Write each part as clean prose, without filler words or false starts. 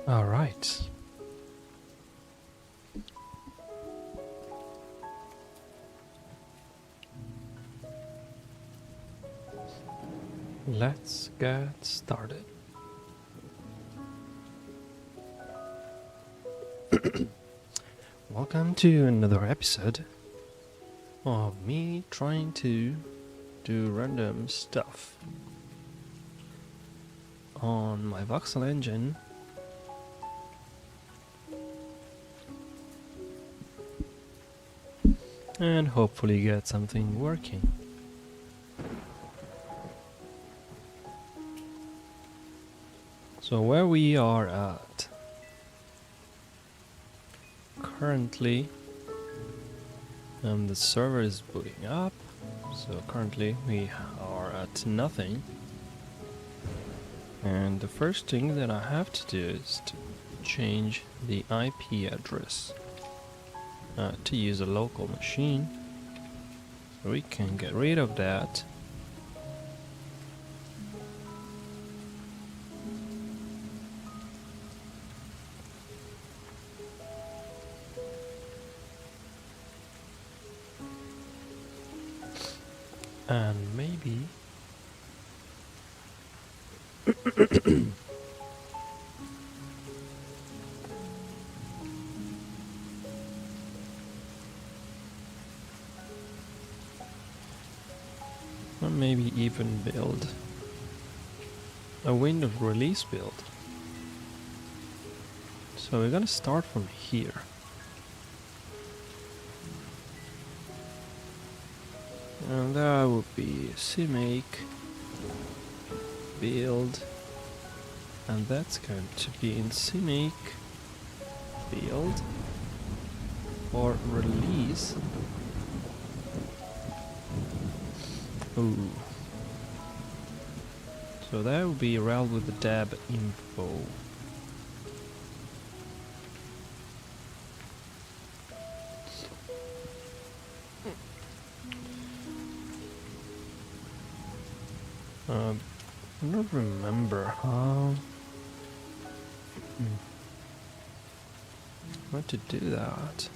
All right. Let's get started. Welcome to another episode of me trying to do random stuff on my voxel engine. And hopefully get something working. So where we are at currently, the server is booting up. So currently we are at nothing. And the first thing that I have to do is to change the IP address to use a local machine. So we can get rid of that. And maybe or maybe even build a Windows release build. So we're gonna start from here. And that would be CMake build, and that's going to be in CMake build or release. Ooh. So that would be rel with the deb info. I don't remember how to do that.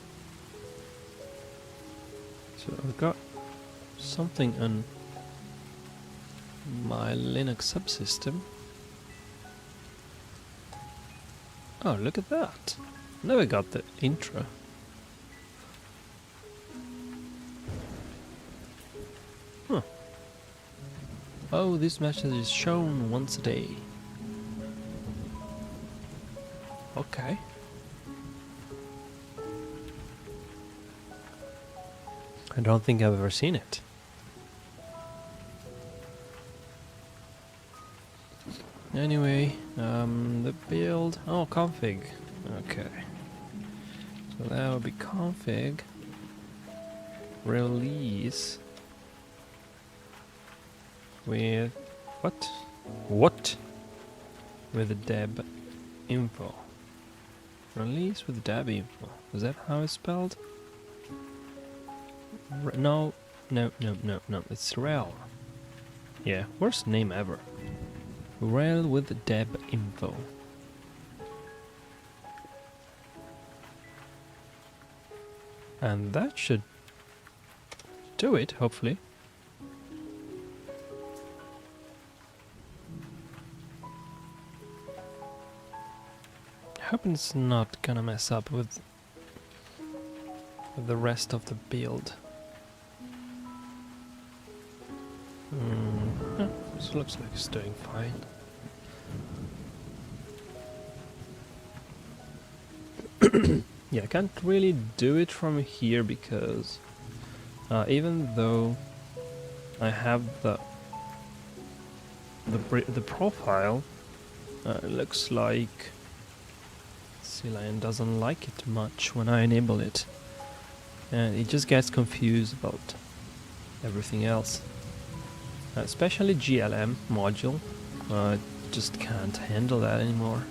So I've got something on my Linux subsystem. Oh, look at that! Never got the intro. Huh. Oh, this message is shown once a day. Okay. I don't think I've ever seen it. Anyway, the build... Oh, config. Okay. So that would be config release with... What? With the deb info. Release with deb info. Is that how it's spelled? No. It's rel. Yeah, worst name ever. Rel with the deb info. And that should do it, hopefully. I hope it's not gonna mess up with the rest of the build. This looks like it's doing fine. Yeah, I can't really do it from here because even though I have the profile, it looks like C-Line doesn't like it much when I enable it, and it just gets confused about everything else. Especially GLM module, just can't handle that anymore.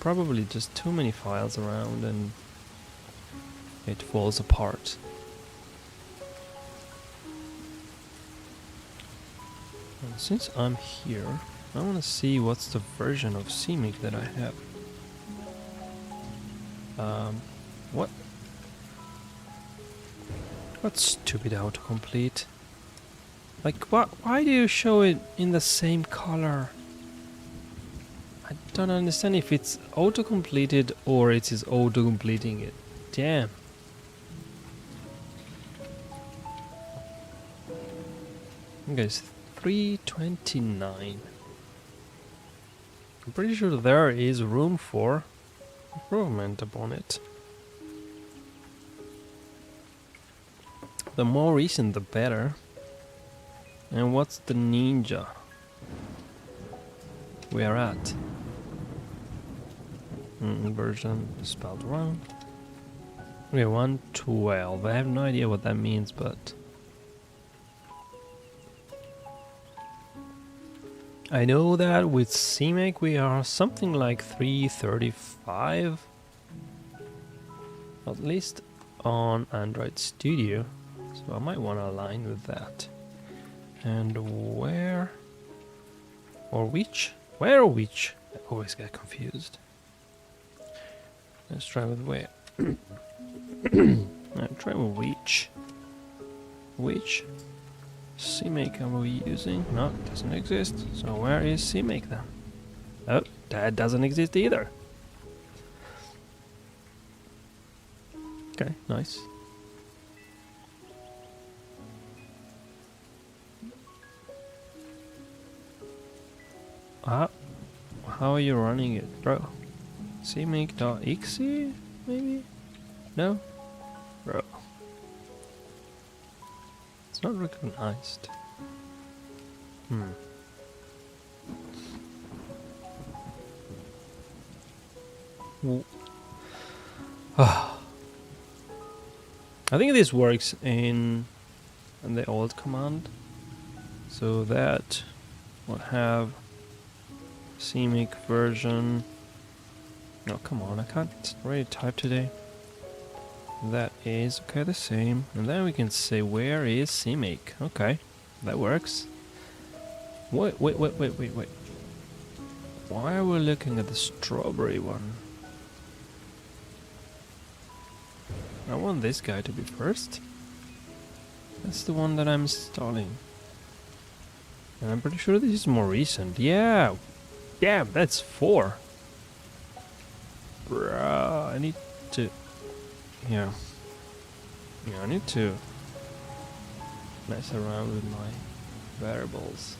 Probably just too many files around and it falls apart. And since I'm here, I want to see what's the version of CMake that I have. What? What stupid autocomplete? Like, why do you show it in the same color? I don't understand if it's auto-completed or it is auto-completing it. Damn. Okay, it's 329. I'm pretty sure there is room for improvement upon it. The more recent, the better. And what's the ninja? We're at version spelled wrong. Okay, 112. I have no idea what that means, but I know that with CMake we are something like 335, at least on Android Studio. So I might want to align with that. And where or which? Where or which? I always get confused. Let's try with where. Try with which. Which CMake are we using? No, it doesn't exist. So where is CMake then? Oh, that doesn't exist either. Okay, nice. How are you running it, bro? CMake.exe, maybe? No? Bro. It's not recognized. I think this works in the old command. So that will have CMake version. No, come on, I can't really type today. That is okay, the same. And then we can say where is CMake. Okay, that works. Wait. Why are we looking at the strawberry one? I want this guy to be first. That's the one that I'm installing. And I'm pretty sure this is more recent. Yeah! Damn, that's 4. Bruh, I need to... Yeah, I need to mess around with my variables.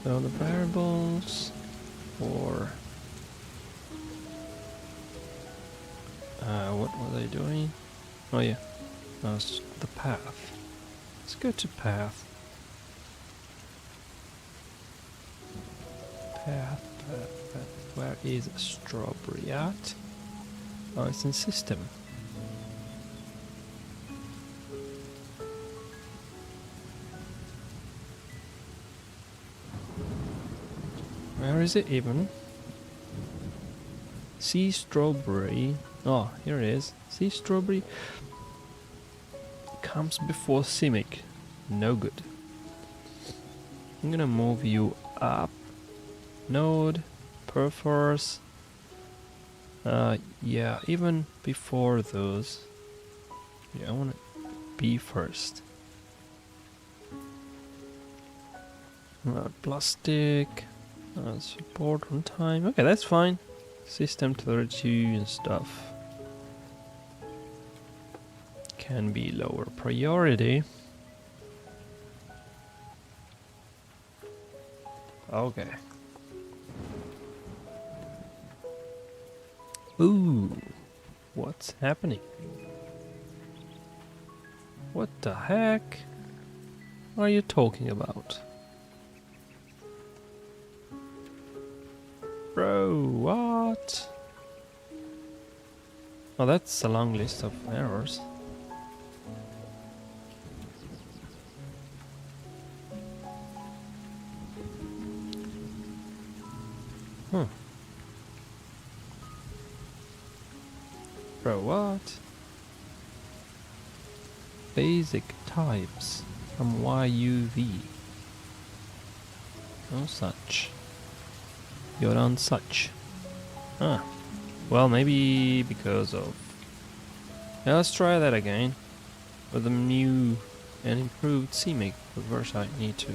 So the variables for what were they doing? Oh yeah, that's the path. Let's go to path. Path. Where is strawberry at? Oh, it's in system. Where is it even? See strawberry. Oh, here it is. See strawberry comes before CMake. No good. I'm gonna move you up. Node, perforce. Yeah, even before those. Yeah, I want to be first. Plastic. Support runtime. Okay, that's fine. System 32 and stuff can be lower priority. Okay. Ooh, what's happening? What the heck are you talking about? Bro, what? Oh, that's a long list of errors. Huh. Bro, what? Basic types from YUV. No such. You're on such. Huh. Well, maybe because of... Yeah, let's try that again. With a new and improved CMake. But first I need to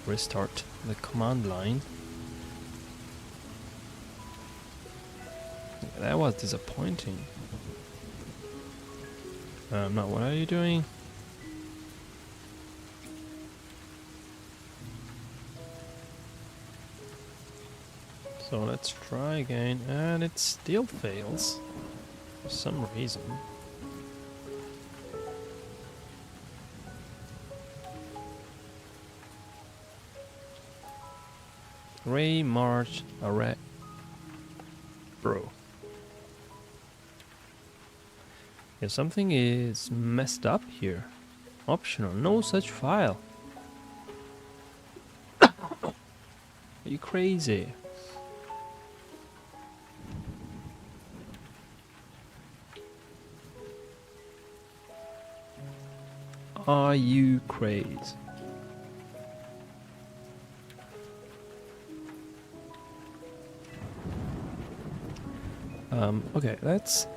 restart the command line. That was disappointing. Now what are you doing? So let's try again, and it still fails for some reason. Ray March Array. Bro. Yeah, something is messed up here. Optional, no such file. Are you crazy? Are you crazy? Okay, let's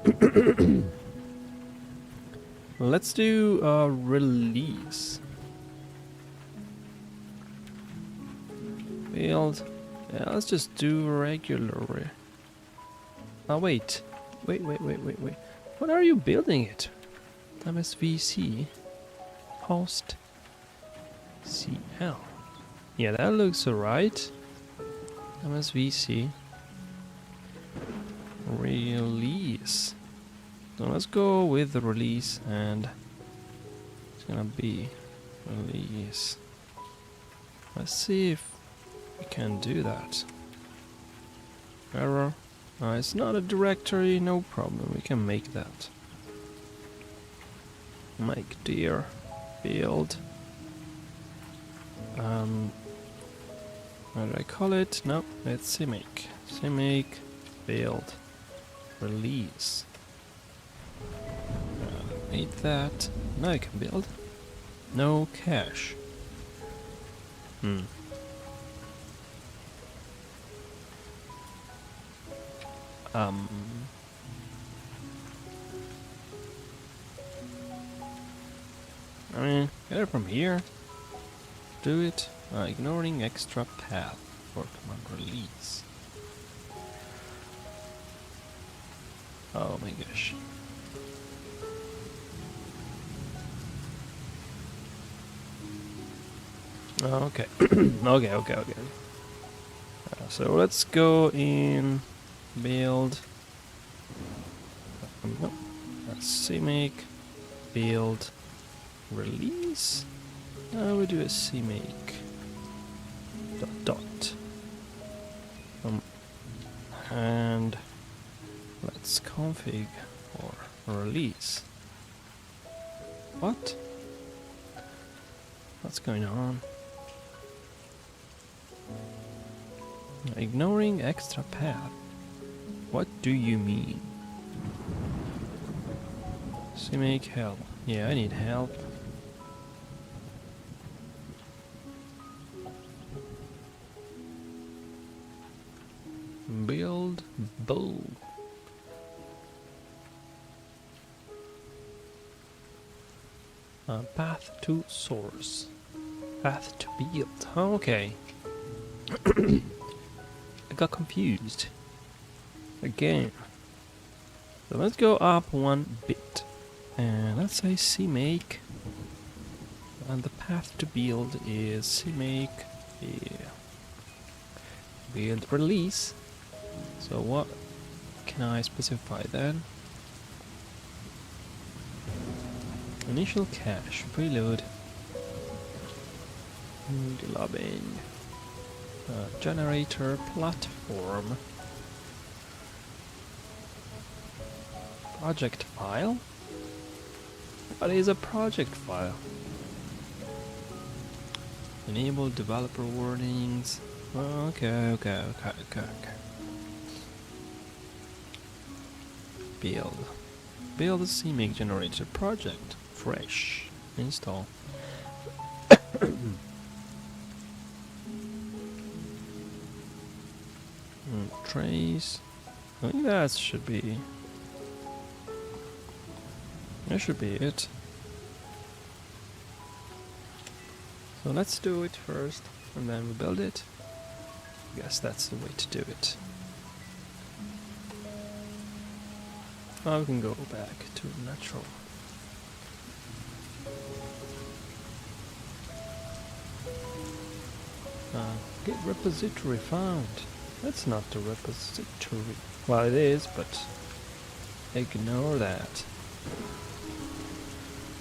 do a release. Build. Yeah, let's just do regular. Oh wait. Wait. What are you building it? MSVC. Post. CL. Yeah, that looks alright. MSVC. Release. So let's go with the release, and it's gonna be release. Let's see if we can do that. Error. It's not a directory, no problem. We can make that. Make dear build. What do I call it? No, it's CMake. CMake build release. Made that. Now I can build. No cache. I mean, get it from here. Do it. Ignoring extra path for command release. Oh my gosh. Okay. Okay. So let's go in build. No. CMake build release. Now we do a CMake dot. And let's config for release. What? What's going on? Ignoring extra path. What do you mean? CMake help. Yeah, I need help. Build bow. Path to source. Path to build. Oh, okay. I got confused. Again. So let's go up one bit. And let's say CMake. And the path to build is CMake build release. So what can I specify then? Initial cache, preload, delobbing, generator platform, project file. What is a project file? Enable developer warnings. Okay. Build a CMake generator project. Fresh. Install. Trace. I think that should be it. So let's do it first, and then we build it. I guess that's the way to do it. Now we can go back to natural. Get repository found. That's not the repository. Well, it is, but ignore that.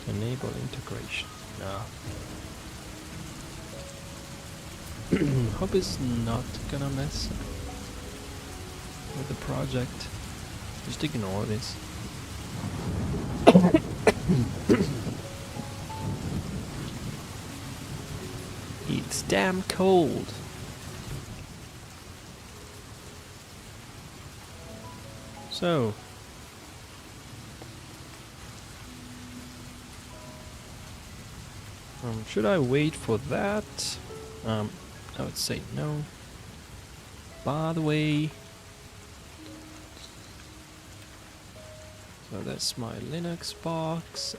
Enable integration. No. Hope it's not gonna mess with the project. Just ignore this. It's damn cold. So, should I wait for that? I would say no. By the way, so that's my Linux box.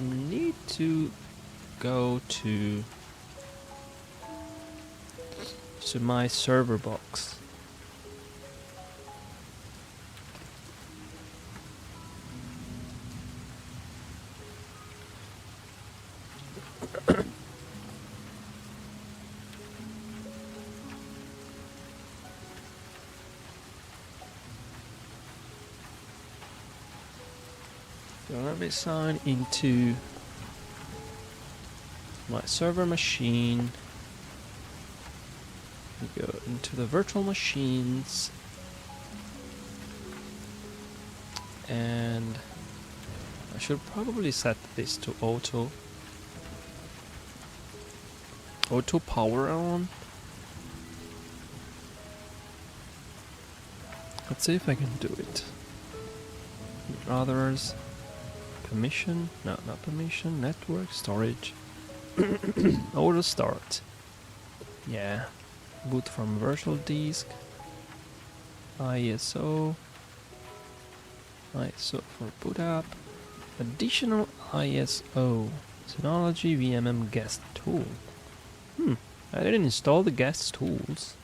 Need to go to my server box. So let me sign into my server machine. We go into the virtual machines, and I should probably set this to auto power on. Let's see if I can do it. Others. Permission? No, not permission. Network, storage. Auto start. Yeah. Boot from virtual disk. ISO. ISO for boot up. Additional ISO. Synology VMM guest tool. I didn't install the guest tools.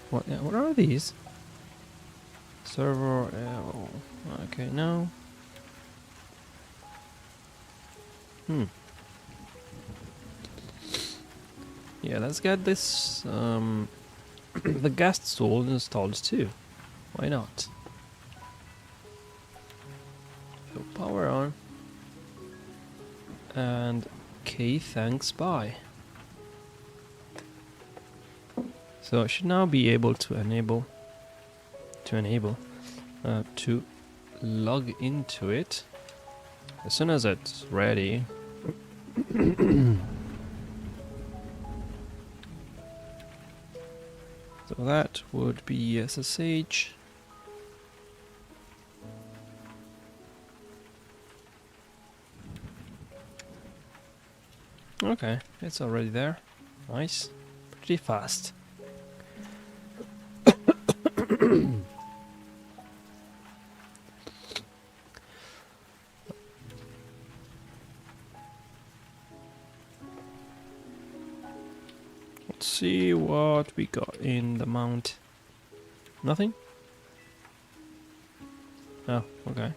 What are these? Server, okay, no. Yeah, let's get this, the guest tool installed too. Why not? So power on. And okay, thanks, bye. So I should now be able to enable to log into it as soon as it's ready. So that would be SSH. Okay, it's already there. Nice. Pretty fast. Let's see what we got in the mount. Nothing? Oh, okay.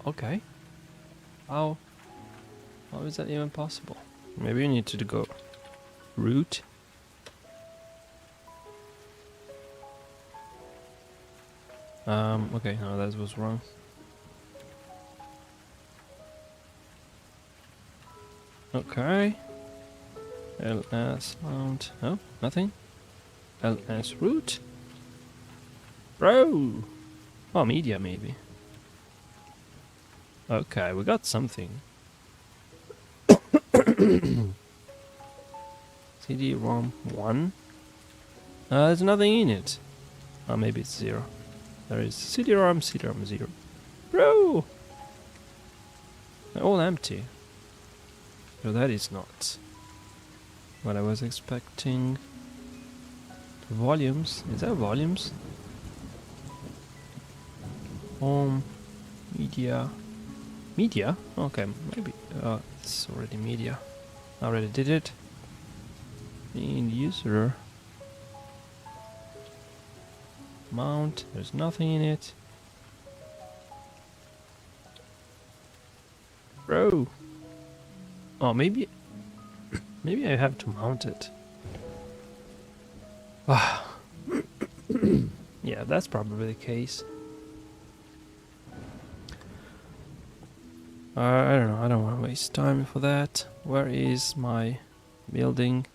Okay. How is that even possible? Maybe you need to go root. Okay, no, that was wrong. Okay. LS mount. Oh, nothing. LS root. Bro! Oh, media maybe. Okay, we got something. CD-ROM 1. There's nothing in it. Oh, maybe it's 0. There is CD-ROM 0. Bro! They're all empty. So that is not what I was expecting. Volumes. Is that volumes? Home. Media. Media? Okay, maybe. It's already media. I already did it. In user. Mount. There's nothing in it. Bro. Oh, maybe I have to mount it. Yeah, that's probably the case. I don't know. I don't want to waste time for that. Where is my building?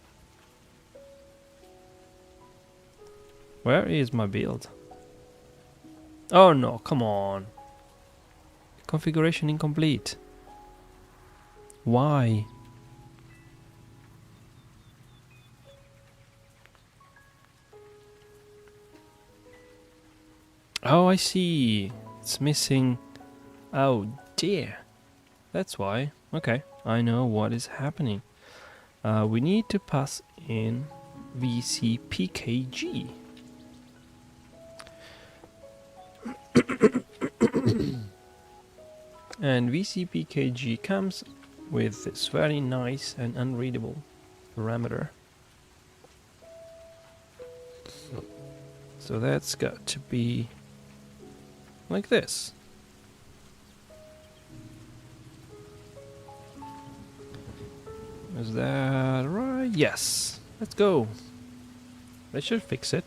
Where is my build? Oh no, come on. Configuration incomplete. Why? Oh, I see. It's missing. Oh dear. That's why. Okay, I know what is happening. We need to pass in VCPKG. And VCPKG comes with this very nice and unreadable parameter. So that's got to be like this. Is that right? Yes. Let's go. That should fix it.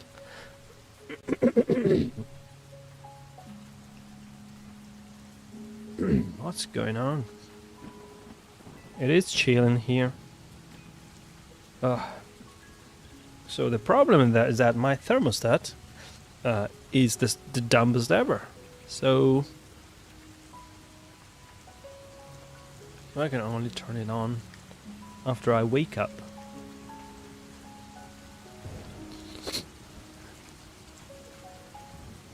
What's going on? It is chilling here. So the problem in that is that my thermostat is the dumbest ever. So I can only turn it on after I wake up.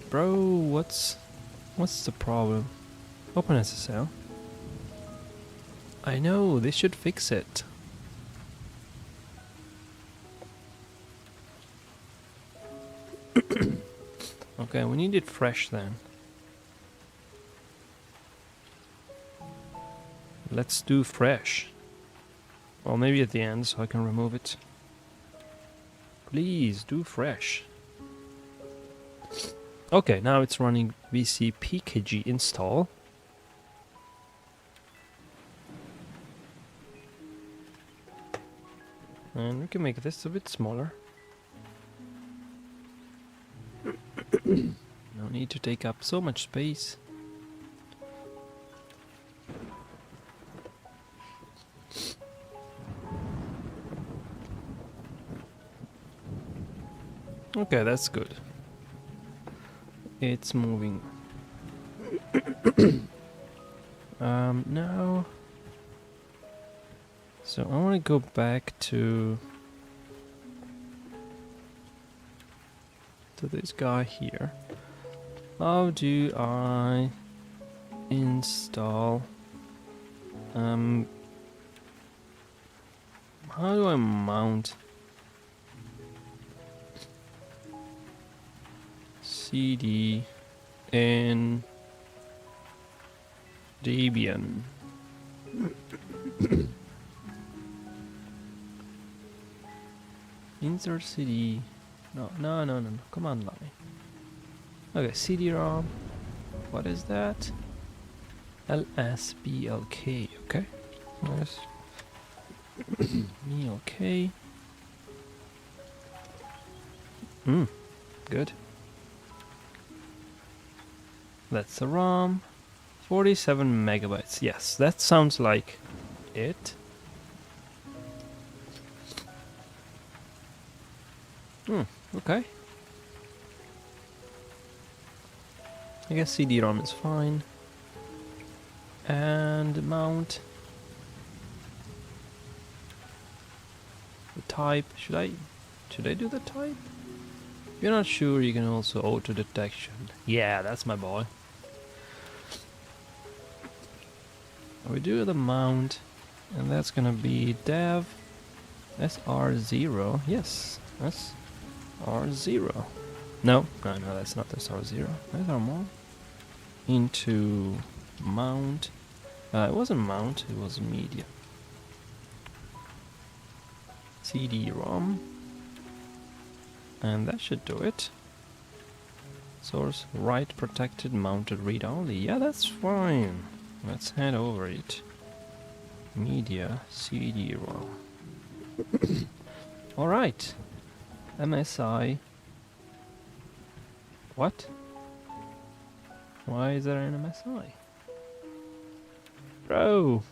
Bro, what's the problem? OpenSSL. I know, this should fix it. Okay, we need it fresh then. Let's do fresh. Well, maybe at the end so I can remove it. Please do fresh. Okay, now it's running VCPKG install. And we can make this a bit smaller. No need to take up so much space. Okay, that's good. It's moving. Now. So I want to go back to this guy here. How do I install? How do I mount? CD and Debian. Insert CD. No. Command line. Okay, CD-ROM. What is that? LSBLK. Okay. Yes. BLK. Good. That's the ROM. 47 megabytes. Yes, that sounds like it. Okay. I guess CD-ROM is fine. And mount. The type. Should I do the type? If you're not sure, you can also auto detection. Yeah, that's my boy. We do the mount, and that's gonna be dev SR0. Yes, SR0. No, that's not SR0. That's normal. Into mount. It wasn't mount, it was media. CD-ROM. And that should do it. Source write protected, mounted read only. Yeah, that's fine. Let's head over it. Media CD-ROM. Alright. MSI. What? Why is there an MSI? Bro!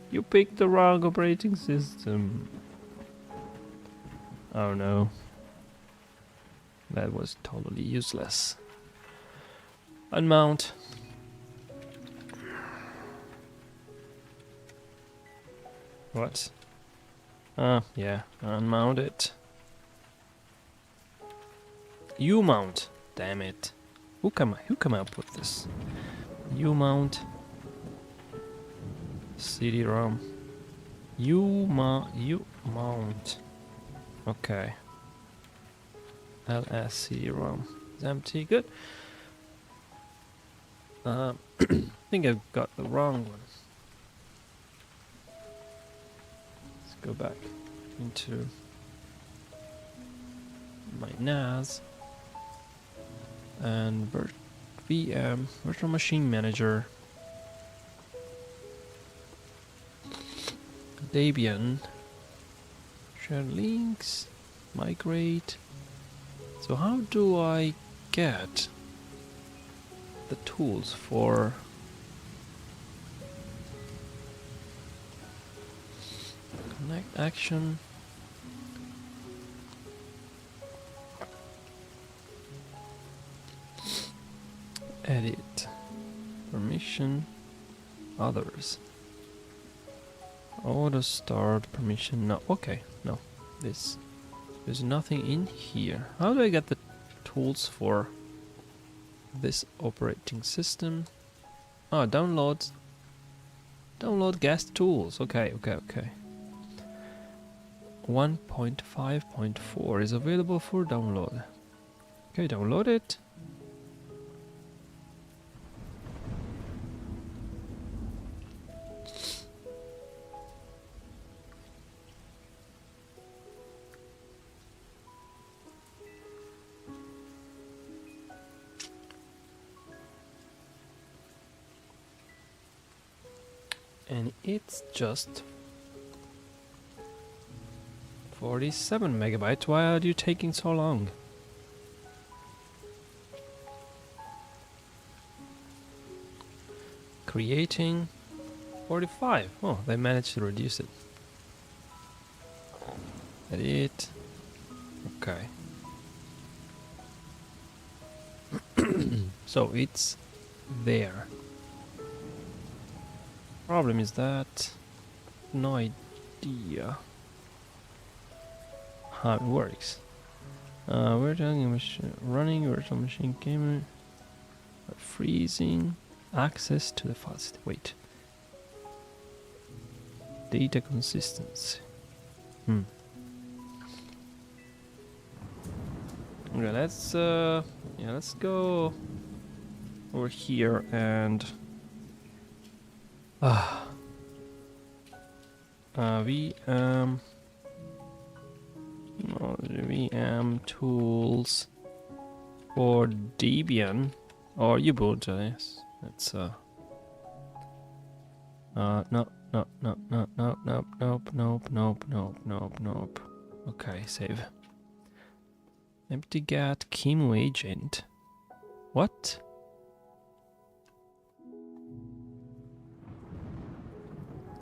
You picked the wrong operating system. Oh no. That was totally useless. Unmount. What? Yeah, unmount it. U mount. Damn it. Who come up with this? U mount. CD-ROM. U mount. Okay. LS CD-ROM is empty. Good. I think I've got the wrong one. Let's go back into my NAS and VM Virtual Machine Manager. Debian. Share links. Migrate. So how do I get the tools for connect action? Edit. Permission. Others. Auto start permission. No. Okay. No. This. There's nothing in here. How do I get the tools for this operating system? Oh, download guest tools. Okay. 1.5.4 is available for download. Okay, download it. And it's just 47 megabytes. Why are you taking so long? Creating 45. Oh, they managed to reduce it. Edit. Okay. So it's there. Problem is that no idea how it works. We're talking running virtual machine camera, freezing access to the file system. Wait, data consistency. Okay, let's go over here and VM tools for Debian or Ubuntu. Yes, that's nope. Okay, save. Empty get chemo agent. What?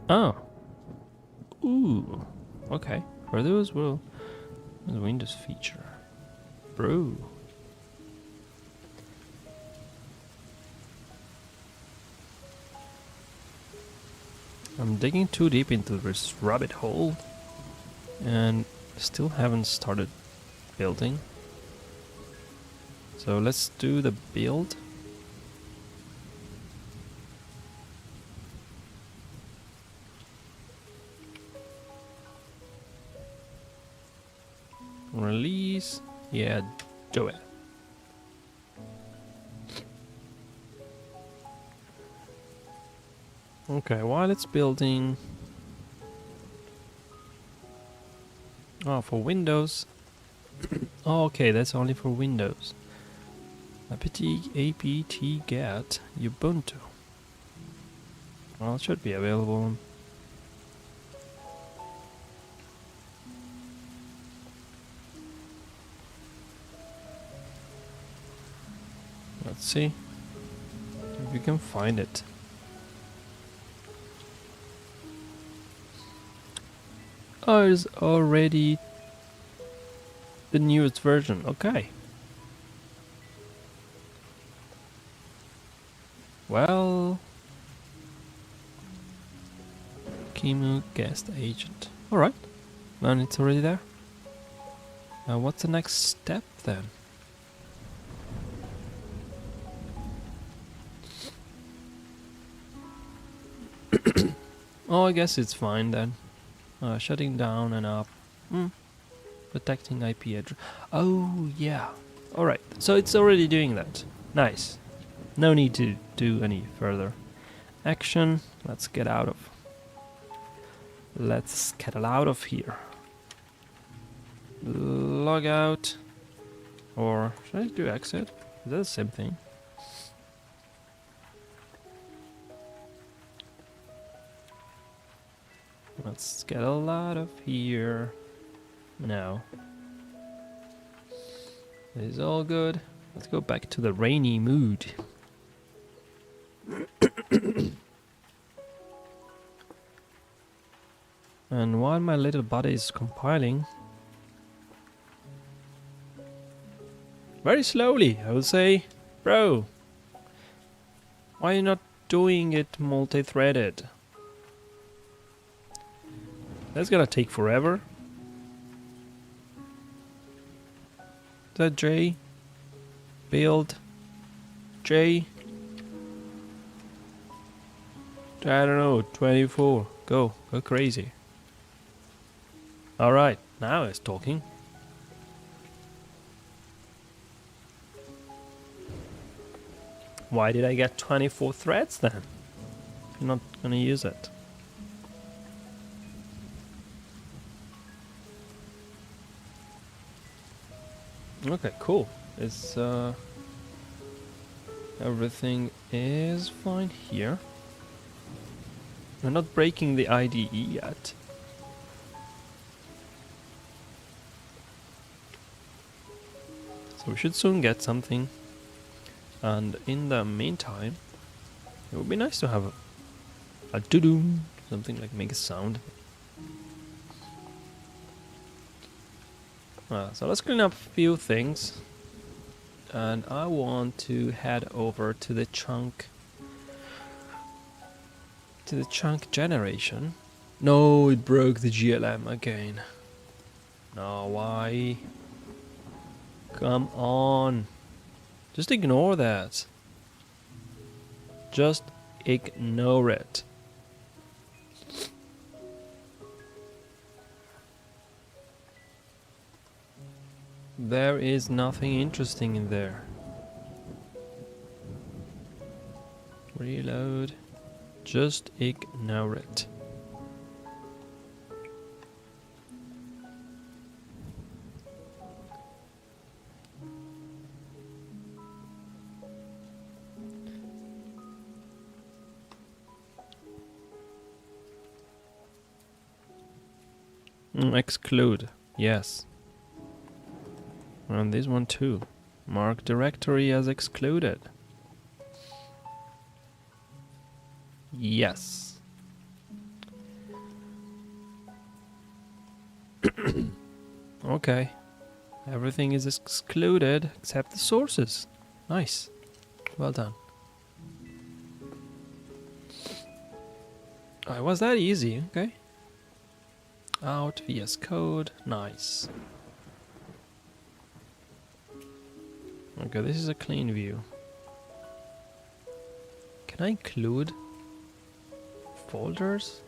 Oh. Ooh. Okay. For those will the Windows feature. Bro. I'm digging too deep into this rabbit hole and still haven't started building. So let's do the build. Release. Yeah, do it. Okay, while it's building... Oh, for Windows. Oh, okay, that's only for Windows. apt get Ubuntu. Well, it should be available. Let's see if we can find it. Oh, it's already the newest version. Okay. Well, Kimu guest agent. All right, and it's already there. Now, what's the next step then? Oh, I guess it's fine then. Shutting down and up. Protecting IP address. Oh, yeah. Alright, so it's already doing that. Nice. No need to do any further action. Let's get out of here. Log out. Or should I do exit? Is that the same thing? Let's get out of here. Now. It is all good. Let's go back to the rainy mood. And while my little body is compiling, very slowly, I would say, bro, why are you not doing it multi-threaded? That's gonna take forever. Is that J? Build. J. I don't know, 24. Go crazy. Alright, now it's talking. Why did I get 24 threads then? You're not gonna use it. Okay, cool. It's everything is fine here. We're not breaking the IDE yet. So we should soon get something. And in the meantime, it would be nice to have a doo-doo, something like make a sound. So let's clean up a few things. And I want to head over to the chunk generation. No, it broke the GLM again. No, why? Come on. Just ignore that. Just ignore it. There is nothing interesting in there. Reload. Just ignore it. Exclude. Yes. And this one too. Mark directory as excluded. Yes. Okay. Everything is excluded except the sources. Nice. Well done. Oh, it was that easy, okay. Out, VS Code, nice. Okay, this is a clean view. Can I include folders?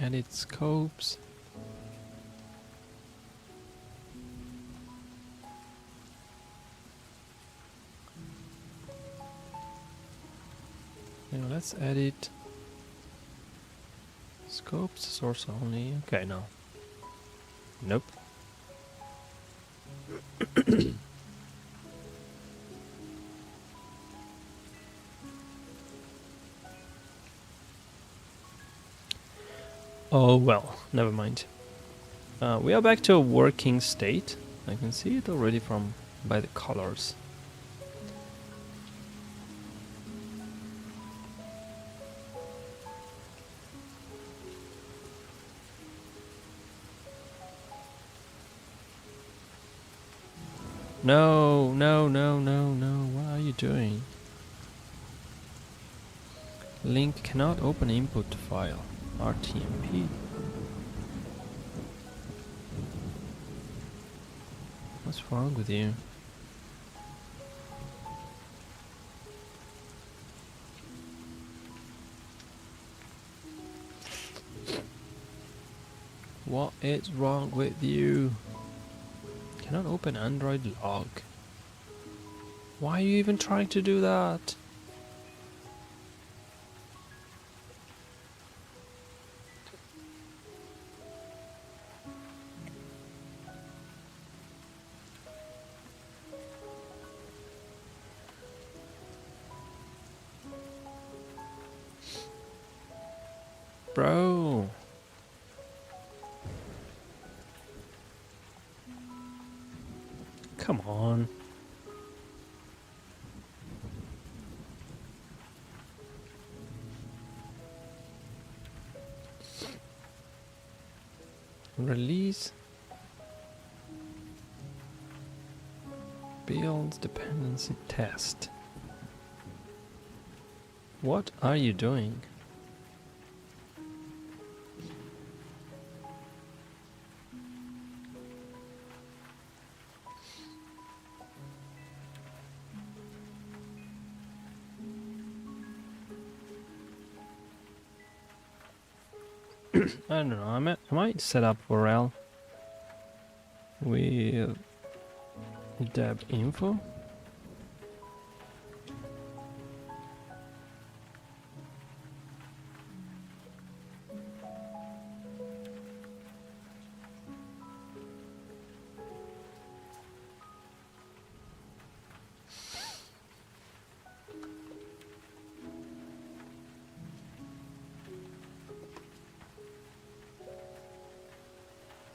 Edit scopes. Now let's edit scopes, source only. Okay, no. Nope. Oh well, never mind. We are back to a working state. I can see it already from by the colors. No, no, no, no, no. What are you doing? Link cannot open input file. RTMP. What's wrong with you? What is wrong with you? Cannot open Android log. Why are you even trying to do that? Bro. Come on. Release. Build dependency test. What are you doing? I don't know, I might set up URL with deb info.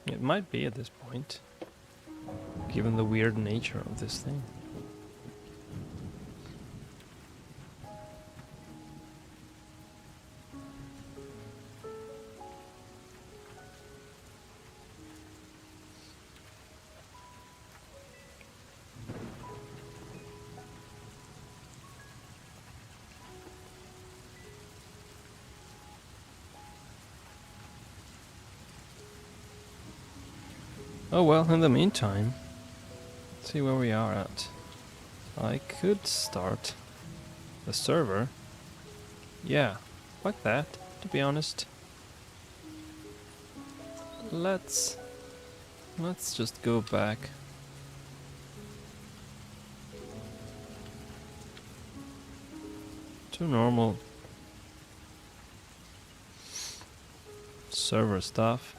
It might be at this point, given the weird nature of this thing. Oh well, in the meantime, let's see where we are at. I could start the server. Yeah, like that, to be honest. Let's just go back. To normal server stuff.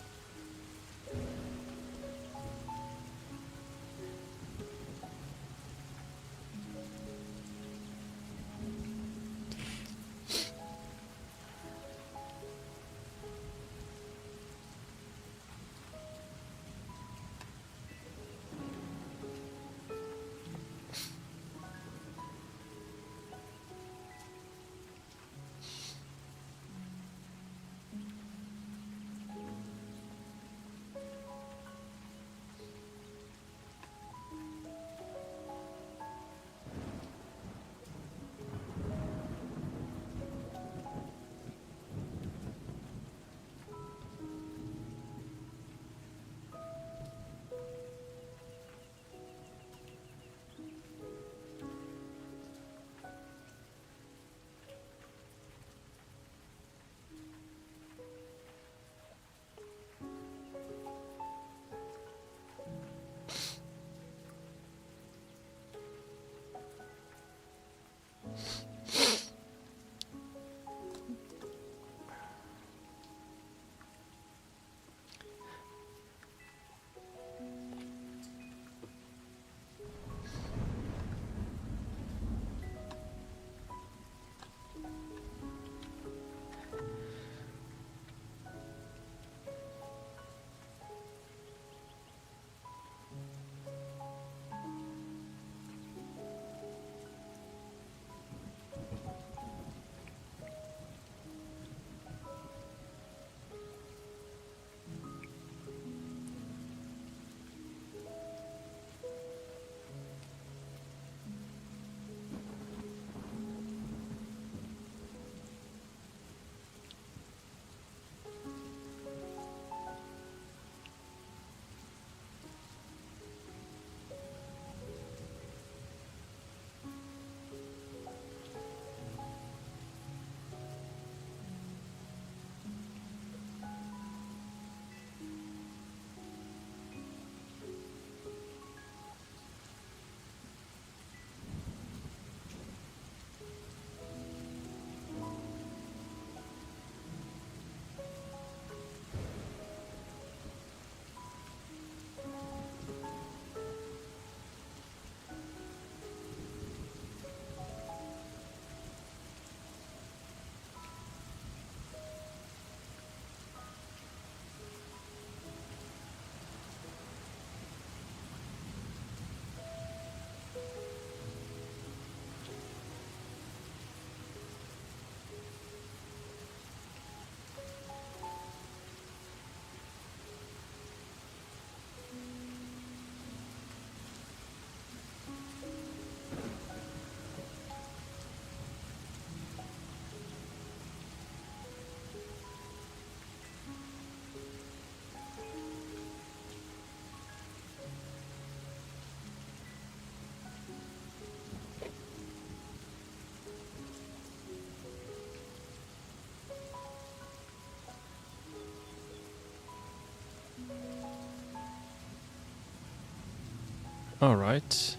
Alright.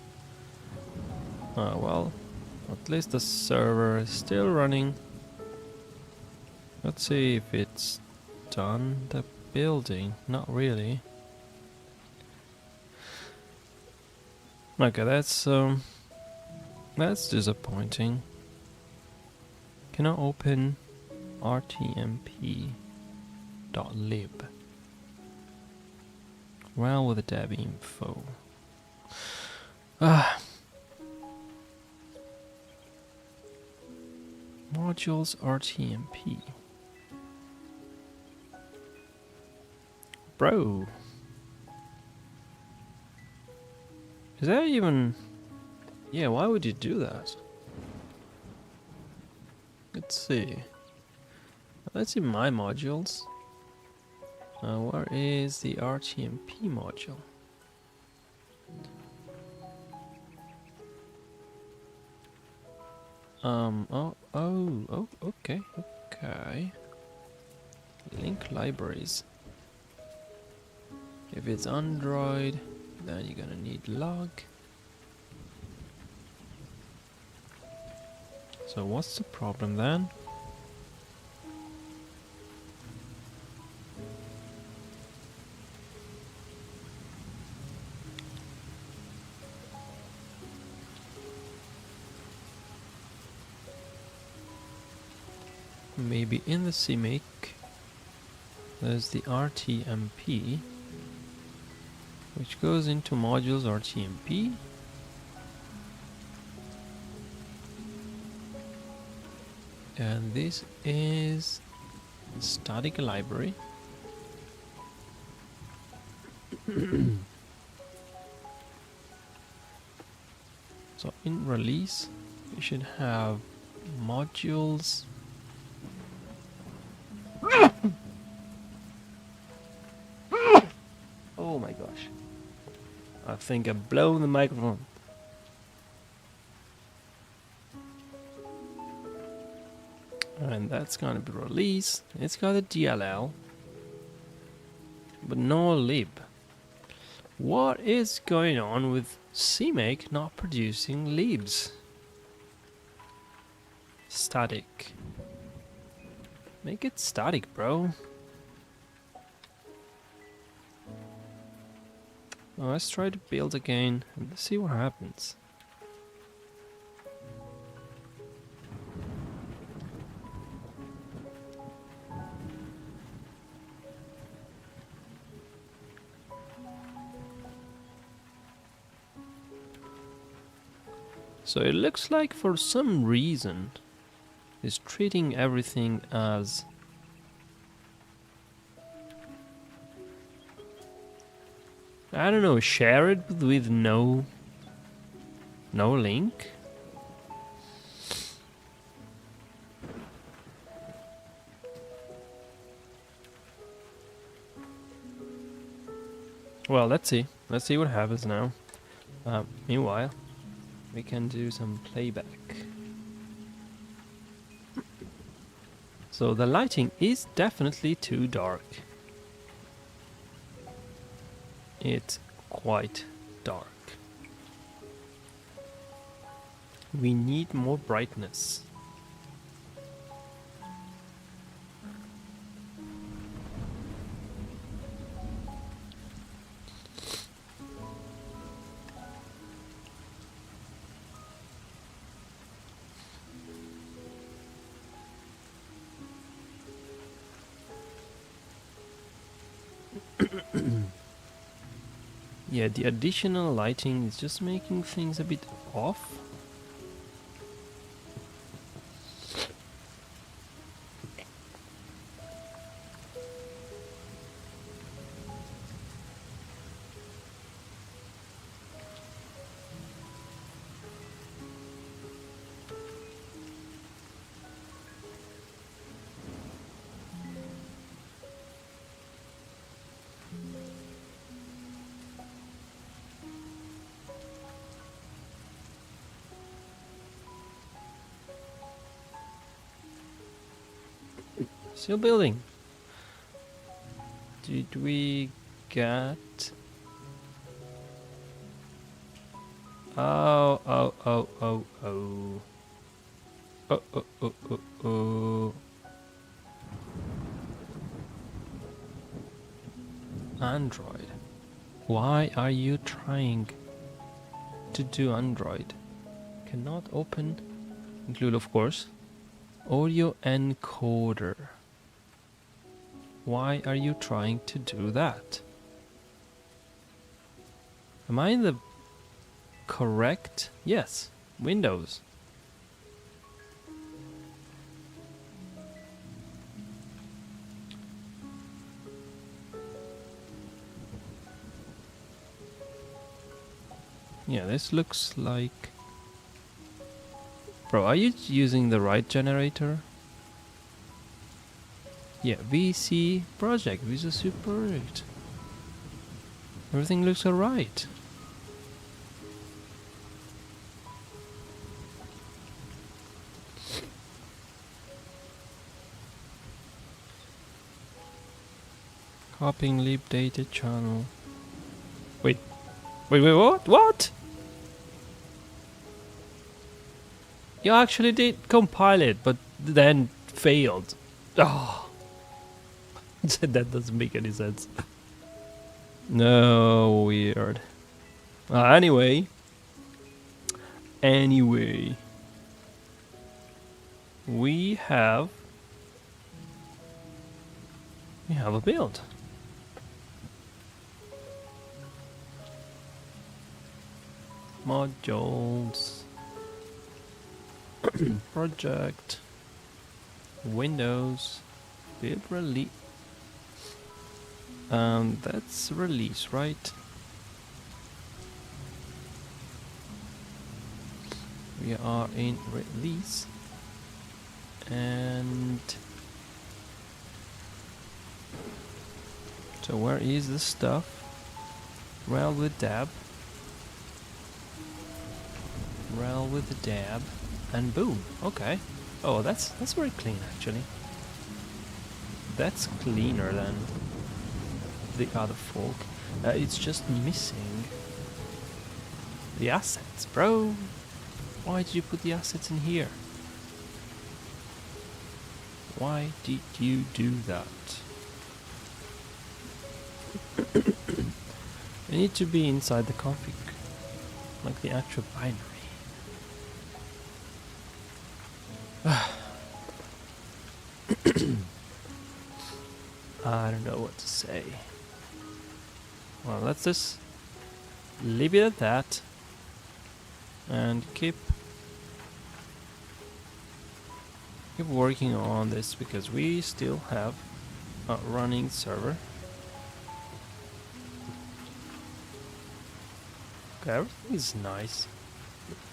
Well, at least the server is still running. Let's see if it's done the building. Not really. Okay, that's disappointing. Cannot open rtmp.lib. Well, with the dev info. Modules rtmp. Bro. Is that even... Yeah, why would you do that? Let's see. Let's see my modules. Where is the RTMP module? Okay. Link libraries. If it's Android, then you're gonna need log. So what's the problem then? Maybe in the CMake there's the RTMP, which goes into modules RTMP. And this is static library. So in release, we should have modules. Oh my gosh. I think I've blown the microphone. And that's gonna be released. It's got a DLL, but no lib. What is going on with CMake not producing libs? Static. Make it static, bro. Well, let's try to build again and see what happens. So it looks like for some reason it's treating everything as I don't know, share it with no link. Well, let's see what happens now. Meanwhile, we can do some playback. So the lighting is definitely too dark. It's quite dark. We need more brightness. Yeah, the additional lighting is just making things a bit off. Still building. Did we get... Oh, oh, oh, oh, oh. Oh, oh, oh, oh, oh. Android. Why are you trying to do Android? Cannot open. Include, of course. Audio encoder. Why are you trying to do that? Am I in the correct? Yes. Windows. Yeah, this looks like... Bro, are you using the right generator? Yeah, VC project, Visual Super Project. Everything looks alright. Copying leap data channel. Wait, what? What? You actually did compile it, but then failed. Oh, that doesn't make any sense. No, weird. Anyway, we have a build. Modules. Project. Windows. Build release. That's release, right? We are in release. And so where is the stuff? Rel with dab. Rel with the dab. And boom. Okay. Oh, that's very clean actually. That's cleaner than the other folk. It's just missing the assets, bro. Why did you put the assets in here? Why did you do that? You need to be inside the config, like the actual binary. I don't know what to say. Well, let's just leave it at that and keep working on this because we still have a running server. Okay, everything is nice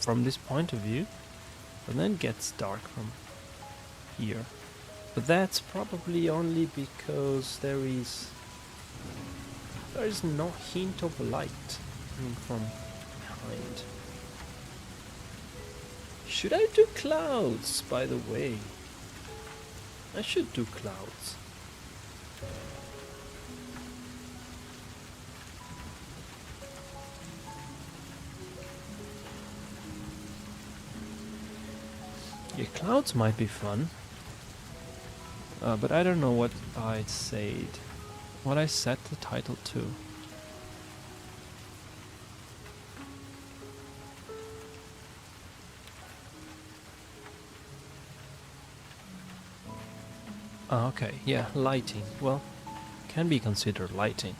from this point of view, but then it gets dark from here. But that's probably only because there is no hint of light coming from behind. Should I do clouds, by the way? I should do clouds. Yeah, clouds might be fun. But I don't know what I said. What I set the title to. Okay, yeah, lighting. Well, can be considered lighting.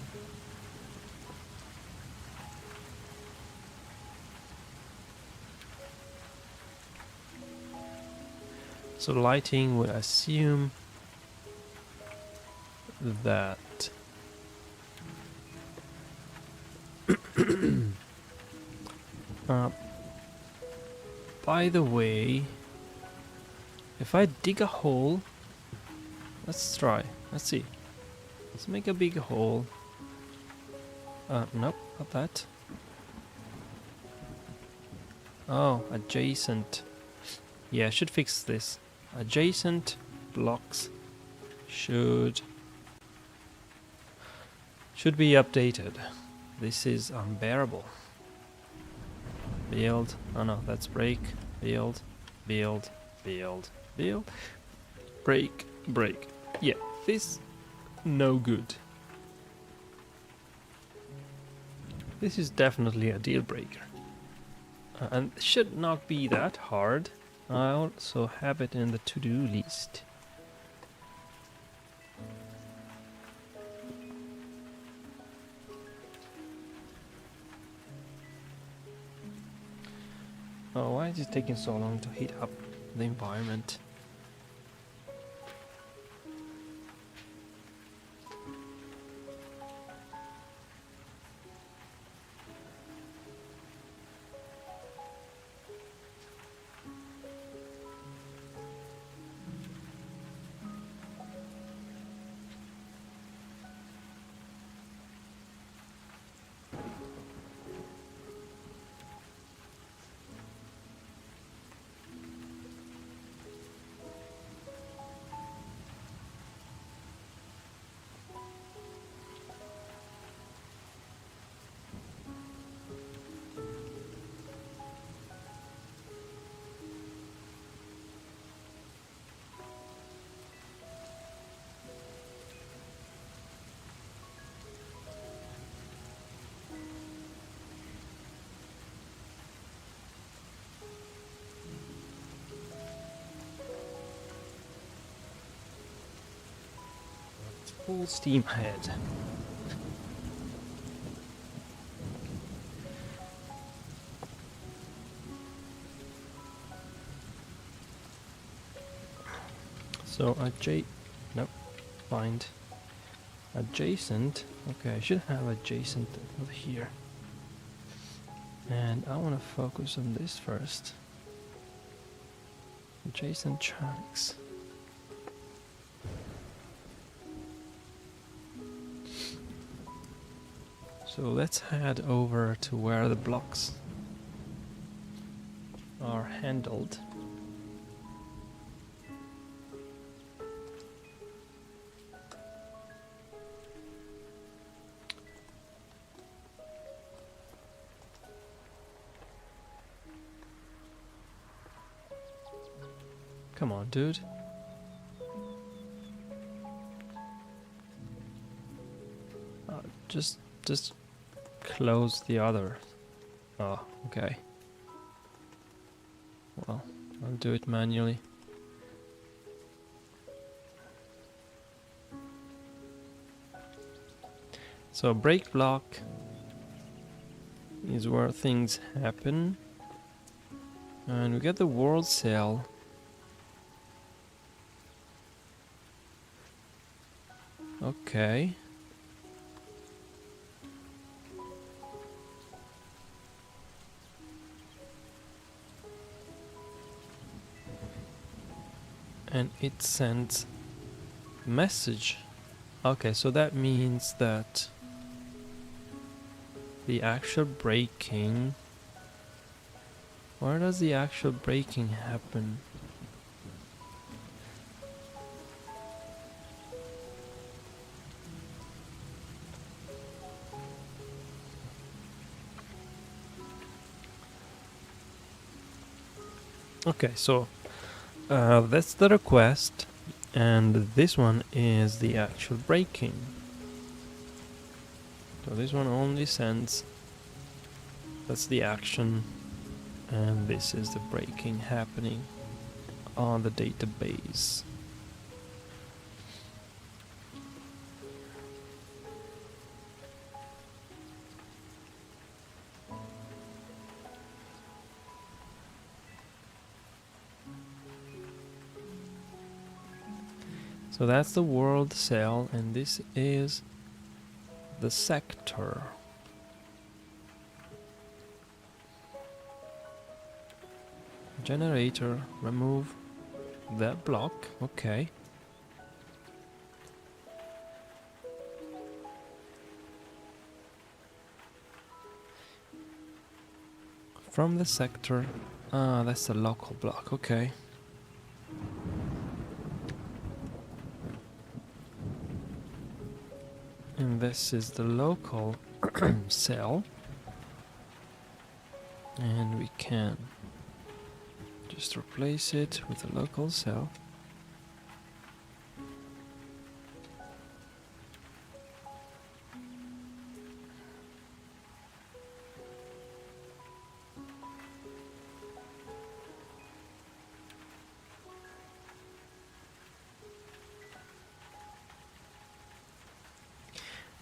So lighting would assume that by the way, if I dig a hole, let's try, let's see, let's make a big hole. Nope, not that. Oh, adjacent. Yeah, I should fix this. Adjacent blocks should be updated. This is unbearable. build. Oh no, that's break. Build, build, build, build. Break, break. Yeah, this no good. This is definitely a deal breaker. And should not be that hard. I also have it in the to-do list. Oh, why is it taking so long to heat up the environment? Full steam ahead. So nope, find adjacent. Okay, I should have adjacent over here. And I want to focus on this first. Adjacent chunks. So let's head over to where the blocks are handled. Come on, dude. Just close the other. Oh, okay. Well, I'll do it manually. So break block is where things happen. And we get the world cell. Okay. And it sends message. Okay, so that means that the actual breaking... Where does the actual breaking happen? Okay, so that's the request, and this one is the actual breaking. So this one only sends, that's the action, and this is the breaking happening on the database. So that's the world cell, and this is the sector. Generator, remove that block, okay. From the sector, that's the local block, okay. And this is the local cell. And we can just replace it with a local cell.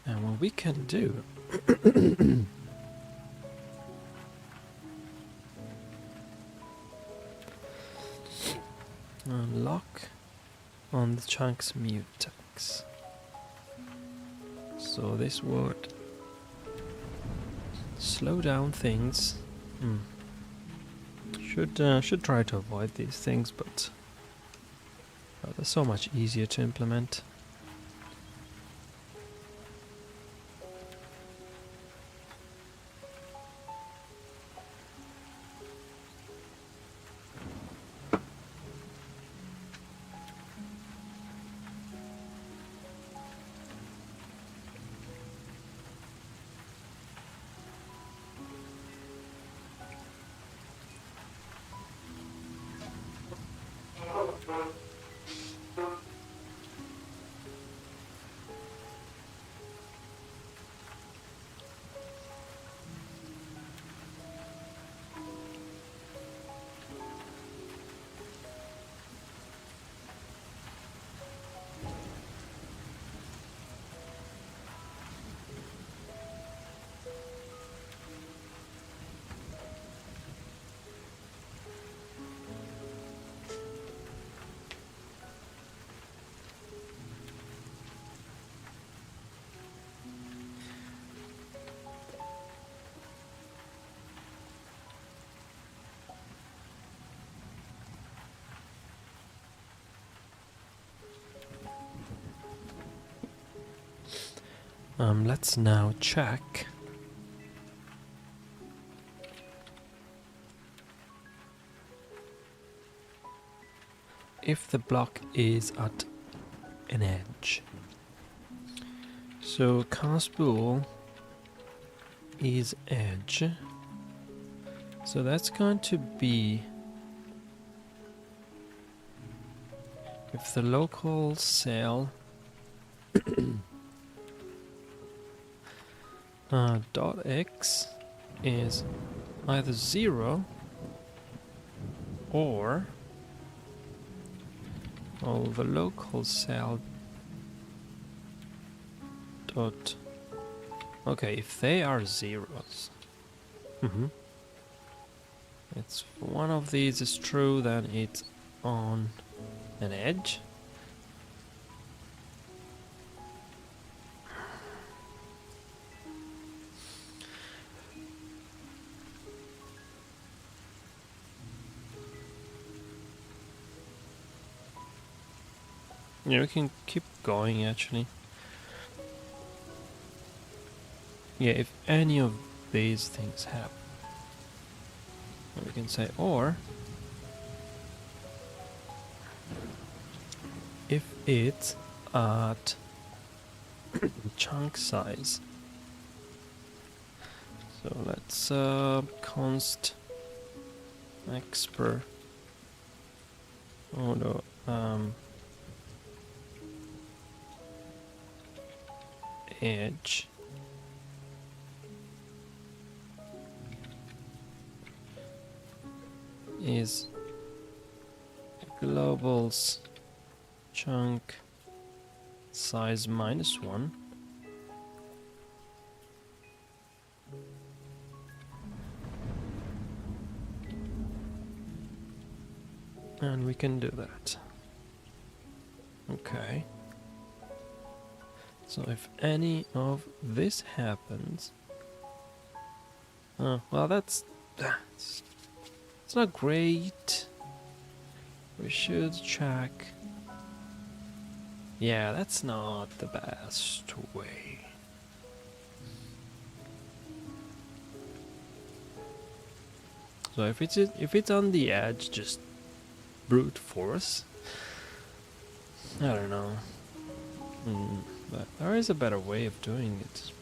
And what we can do unlock on the chunks mutex. So this would slow down things. Should try to avoid these things, but they're so much easier to implement. Let's now check if the block is at an edge. So caspool is edge. So that's going to be if the local cell dot x is either 0 or the local cell dot. Okay, if they are zeros, it's one of these is true, then it's on an edge. Yeah, we can keep going actually. Yeah, if any of these things happen, we can say or if it's at chunk size. So let's const expr edge is global's chunk size -1. And we can do that. Okay. So if any of this happens, well, that's it's not great. We should check. Yeah, that's not the best way. So if it's on the edge, just brute force. I don't know. But there is a better way of doing it.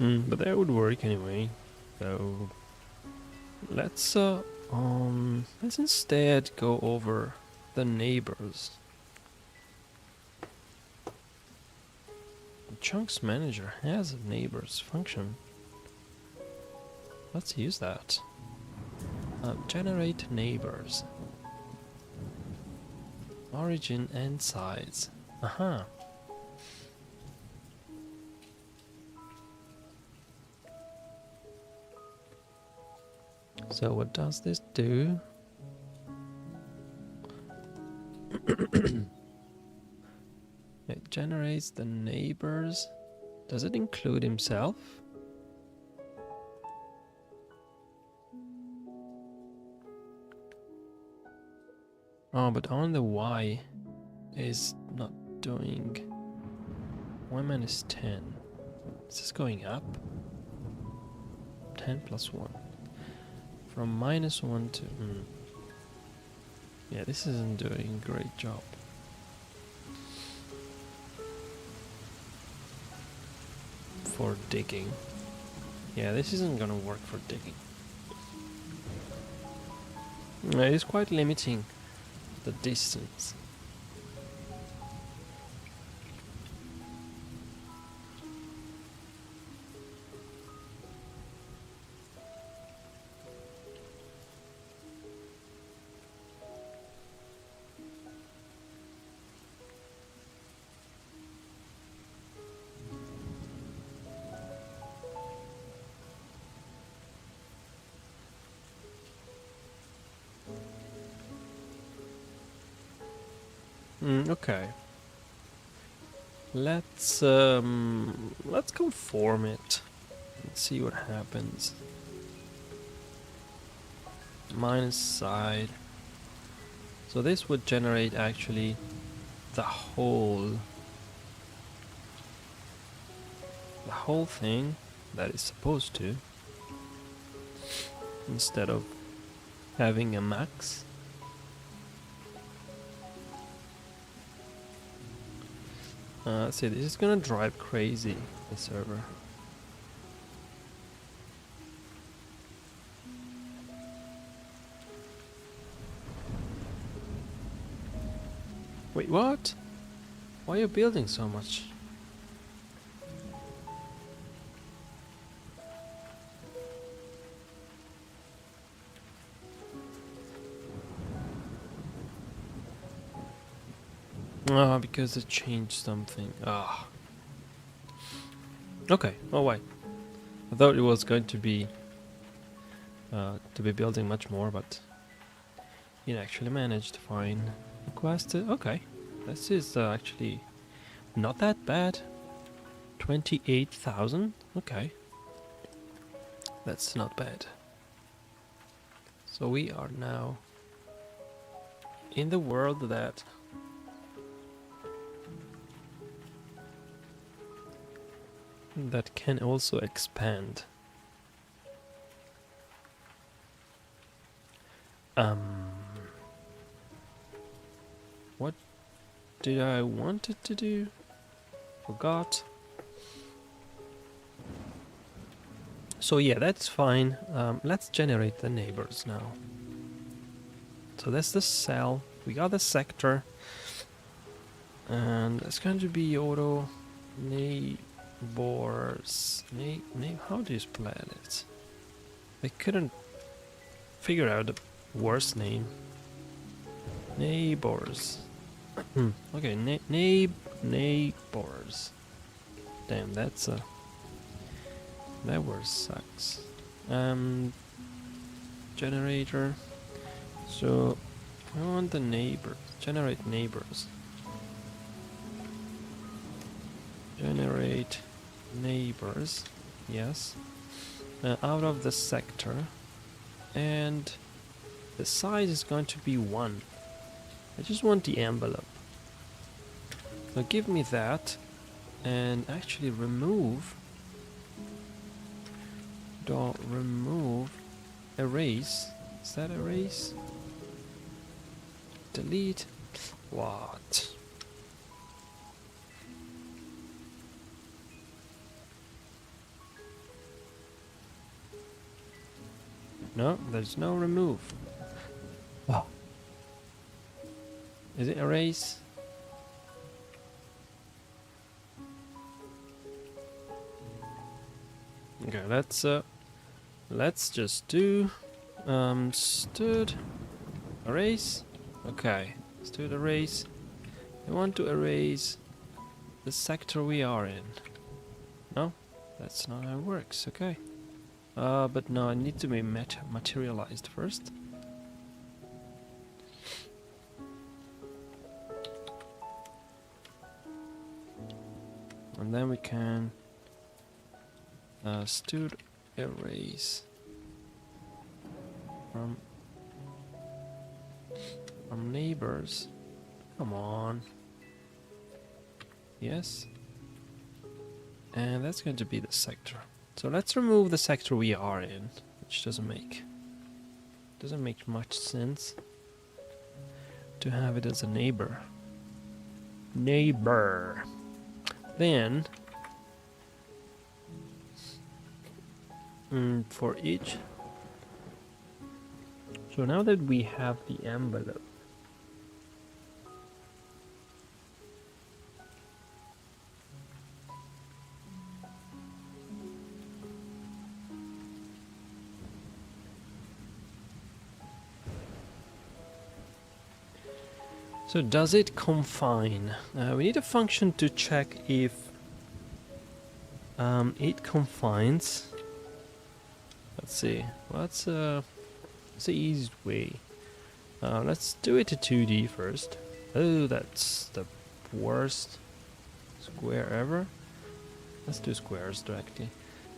But that would work anyway. So let's instead go over the neighbors. The chunks manager has a neighbors function. Let's use that. Generate neighbors. Origin and size. Aha. So what does this do? It generates the neighbors. Does it include himself? Oh, but on the Y is not doing. Y minus 10. Is this going up? 10 plus 1. From -1 to... Yeah, this isn't doing a great job. For digging. Yeah, this isn't gonna work for digging. It is quite limiting the distance. Okay. Let's conform it and see what happens. Minus side. So this would generate actually the whole thing that is supposed to, instead of having a max. See, this is gonna drive crazy the server. Wait, what? Why are you building so much? Ah, because it changed something. Ah. Okay. Oh wait. I thought it was going to be building much more, but it actually managed fine. Requested. Okay. This is actually not that bad. 28,000. Okay. That's not bad. So we are now in the world that can also expand. What did I want it to do? Forgot. So yeah, that's fine. Let's generate the neighbors now. So that's the cell. We got the sector. And it's going to be auto neighbors. How do you spell it? I couldn't figure out the worst name. Neighbors. Okay, neighbors. Damn, that word sucks. Generator. So I want the neighbor. Generate neighbors. Generate neighbors. Yes. Out of the sector. And the size is going to be 1. I just want the envelope. Now give me that. And actually remove. Erase. Is that erase? Delete. What? No, there's no remove. Oh. Is it erase? Okay, let's just do stood erase. Okay, stood erase. I want to erase the sector we are in. No, that's not how it works. Okay. But no, I need to be materialized first. And then we can stood erase from neighbors. Come on. Yes. And that's going to be the sector. So let's remove the sector we are in, which doesn't make much sense to have it as a neighbor. Then for each. So now that we have the envelope, so does it confine? We need a function to check if it confines. Let's see. What's the easiest way? Let's do it to 2D first. Oh, that's the worst square ever. Let's do squares directly.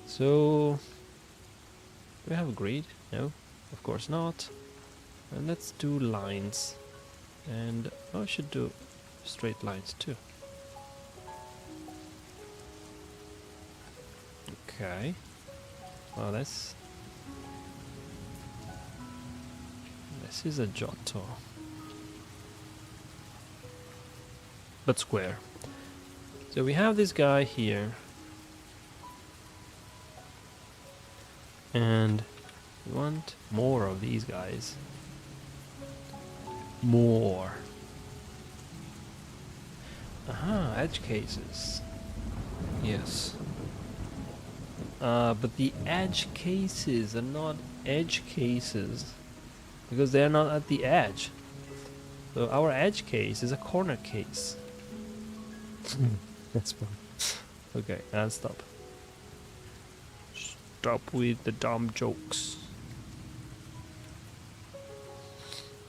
So, do we have a grid? No, of course not. And let's do lines. And I should do straight lines too. Okay. Well, this is a Giotto, but square. So we have this guy here, and we want more of these guys. More. Aha, edge cases. Yes. But the edge cases are not edge cases because they're not at the edge. So our edge case is a corner case. That's fun. Okay, and stop. Stop with the dumb jokes.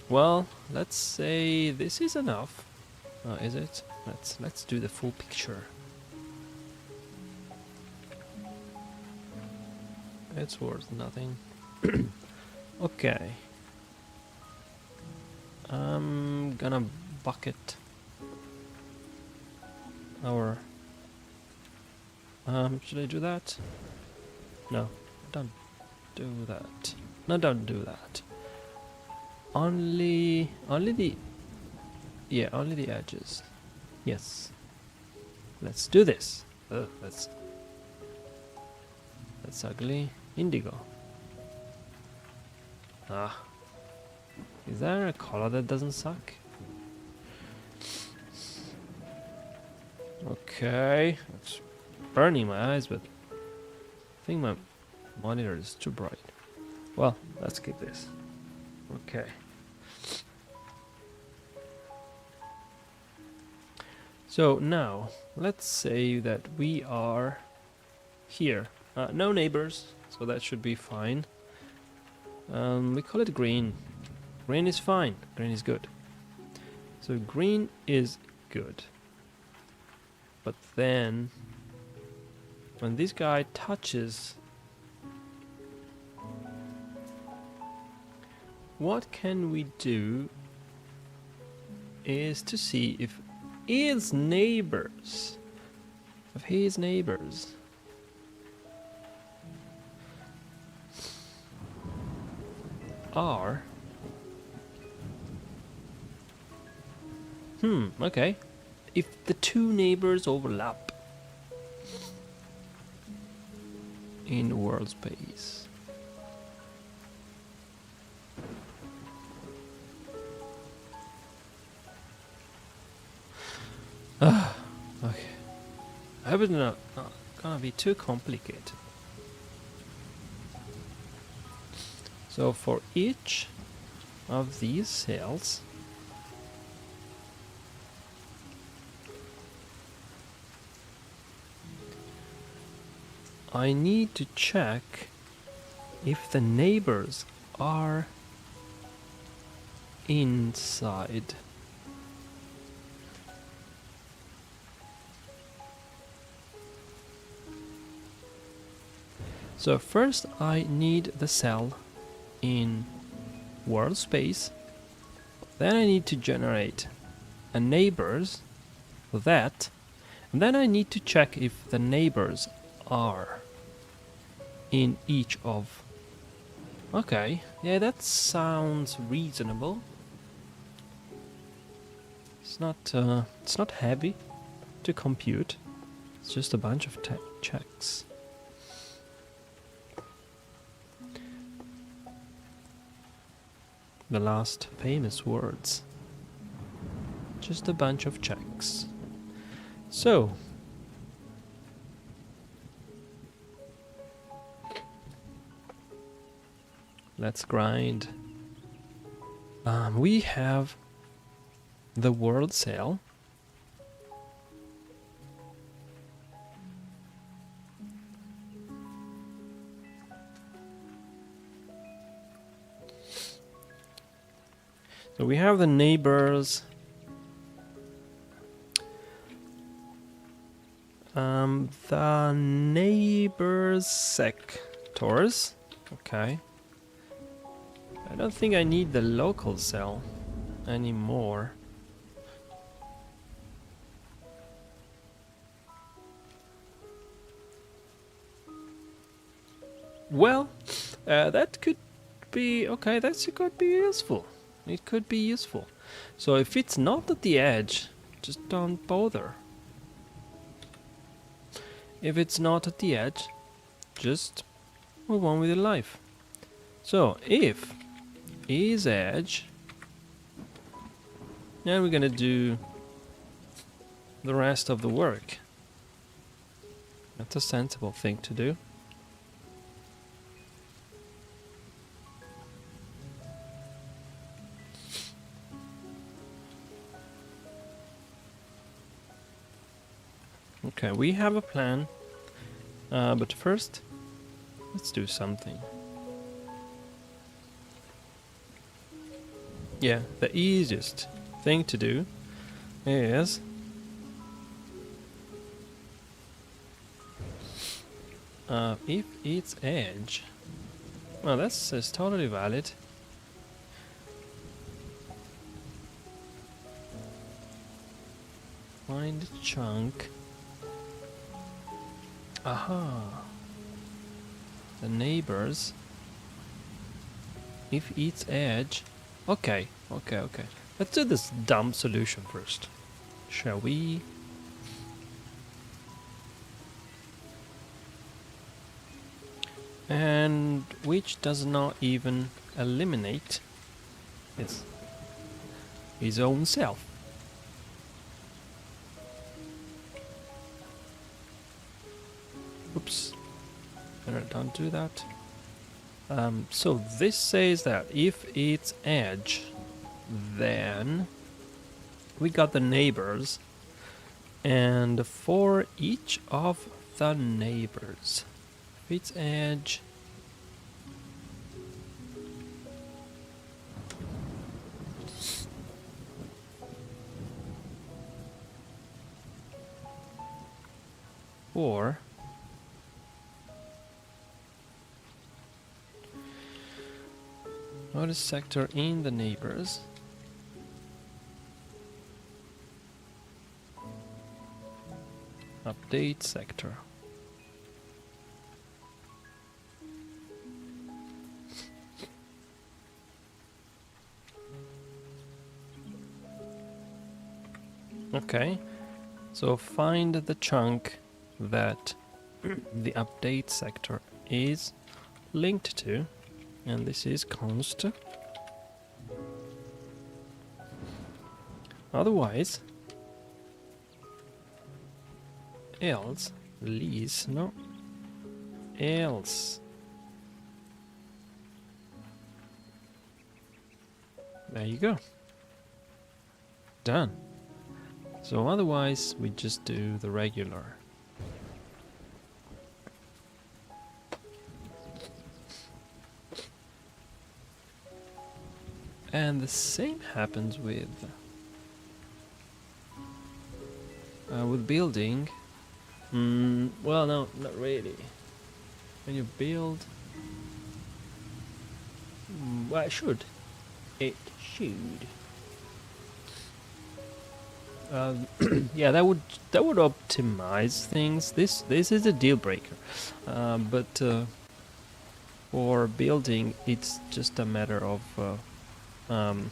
Well, let's say this is enough. Is it? Let's do the full picture. It's worth nothing. Okay. I'm gonna bucket our... should I do that? No, don't do that. No, don't do that. Only the... Yeah, only the edges. Yes. Let's do this. That's ugly. Indigo. Ah. Is there a color that doesn't suck? Okay. It's burning my eyes, but I think my monitor is too bright. Well, let's keep this. Okay. So now, let's say that we are here. No neighbors, so that should be fine. We call it green. Green is fine. Green is good. So green is good. But then, when this guy touches, what can we do is to see if his neighbors are okay. If the two neighbors overlap in world space, Okay. I hope it's not gonna be too complicated. So for each of these cells, I need to check if the neighbors are inside. So first I need the cell in world space, then I need to generate a neighbors for that, and then I need to check if the neighbors are in each of. Okay, yeah, that sounds reasonable. It's not heavy to compute. It's just a bunch of checks. The last famous words. Just a bunch of checks. So, let's grind. We have the world cell. So we have the neighbors. The neighbors sectors. Okay. I don't think I need the local cell anymore. Well, that could be okay. That could be useful. It could be useful. So if it's not at the edge, just don't bother. If it's not at the edge, just move on with your life. So if is edge, now we're gonna do the rest of the work. That's a sensible thing to do. Okay, we have a plan, but first, let's do something. Yeah, the easiest thing to do is if it's edge. Well, that's totally valid. Find a chunk. Aha. The neighbors. If it's edge. Okay. Let's do this dumb solution first. Shall we? And which does not even eliminate his own self. Oops. Don't do that. So this says that if it's edge, then we got the neighbors, and for each of the neighbors, if it's edge, or what is sector in the neighbors? Update sector. Okay, so find the chunk that the update sector is linked to, and this is const. Otherwise, else, lease, no, else. There you go. Done. So otherwise we just do the regular. And the same happens with building. Well, no, not really. When you build, well, it should. It should. Yeah, that would optimize things. This is a deal breaker, but for building, it's just a matter of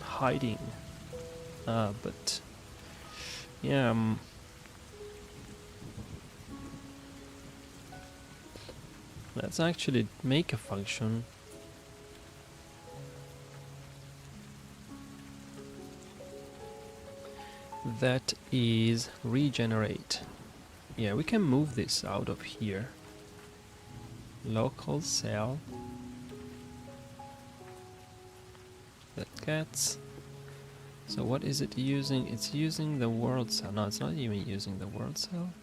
hiding. But yeah. Let's actually make a function that is regenerate. Yeah, we can move this out of here. Local cell that gets. So what is it using? It's using the world cell. No, it's not even using the world cell.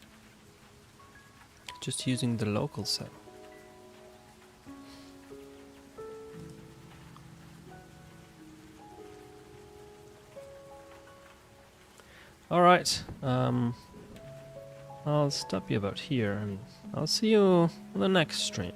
Just using the local cell. Alright, I'll stop you about here and I'll see you on the next stream.